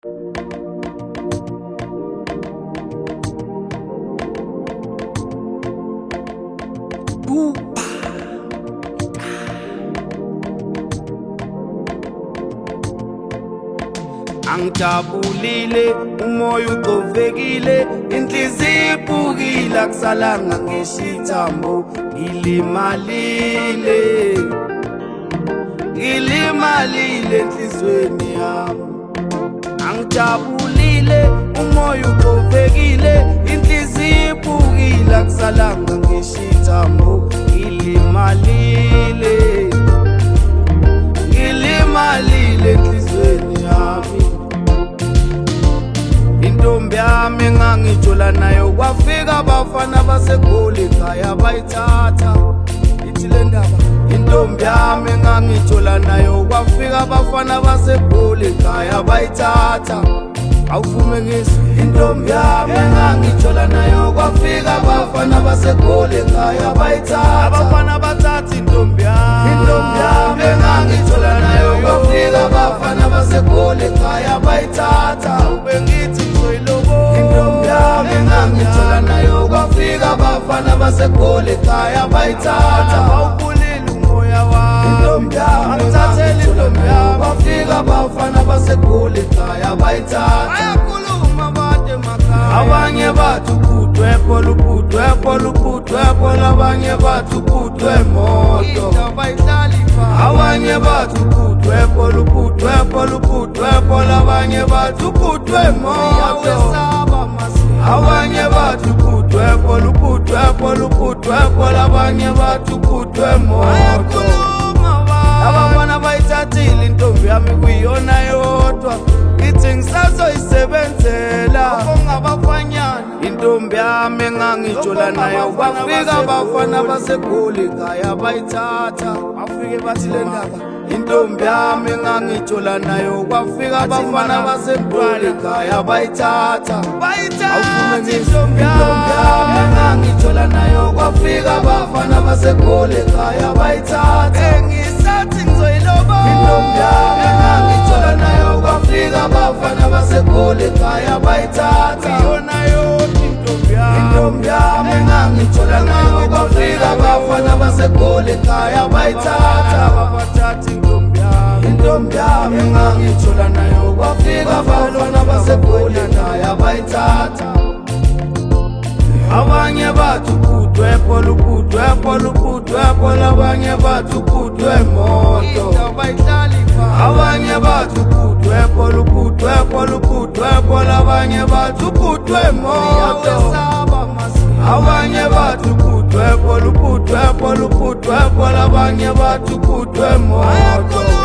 Angijabulile umoya ucovekile inhliziyo iphukile akusalanga ngisho ithambo ngilimalile enhlizweni yami. Angijabulile umoya ucovekile inhliziyo iphukile akusalanga ngisho ithambo ngilimalile enhlizweni yami. Intombi yami engangitshola nayo kwafika abafana baseGoli ekhaya bayithatha. Ithi le ndaba intombi yami engangitshola nayo kwafika abafana baseGoli ekhaya bayithatha. Awuvume ngizwe intombi yami engangitshola nayo kwafika abafana baseGoli ekhaya bayithatha. Abafana bathatha intombi yami engangitshola nayo kwafika abafana baseGoli ekhaya bayithatha. Ubengithi intombi yami engangitshola nayo kwafika abafana baseGoli ekhaya bayithatha. Awubulile umoya wami intombi yami engangitshola nayo kwafika abafana baseGoli ekhaya bayithatha. Ayakhuluma abantu emakhaya, abanye bathi uphudwepho abanye bathi uphudwe moto, abanye bathi uphudwepho abanye bathi uphudwe moto, abanye bathi uphudwepho abanye bathi uphudwe moto. Abafana bayithathile intombi yami kuyiyona yodwa, ithi ngisazoyisebenzela ngabafanyana. Intombi yami engangitshola nayo kwafika abafana baseGoli ekhaya bayithatha. Bafike bathi le ndaba intombi yami engangitshola nayo kwafika abafana baseGoli ekhaya bayithatha. Intombi yami engangitshola nayo kwafika abafana baseGoli ekhaya bayithatha. Intombi yami engangitshola nayo kwafika abafana baseGoli ekhaya bayithatha. Intombi yami engangitshola nayo kwafika abafana baseGoli ekhaya bayithatha. Intombi yami engangitshola nayo kwafika abafana baseGoli ekhaya bayithatha. Abanye bathi uphudwepho abanye bathi uphudwe moto, abanye bathi uphudwepho abanye bathi uphudwe moto, abanye bathi uphudwepho abanye bathi uphudwe moto.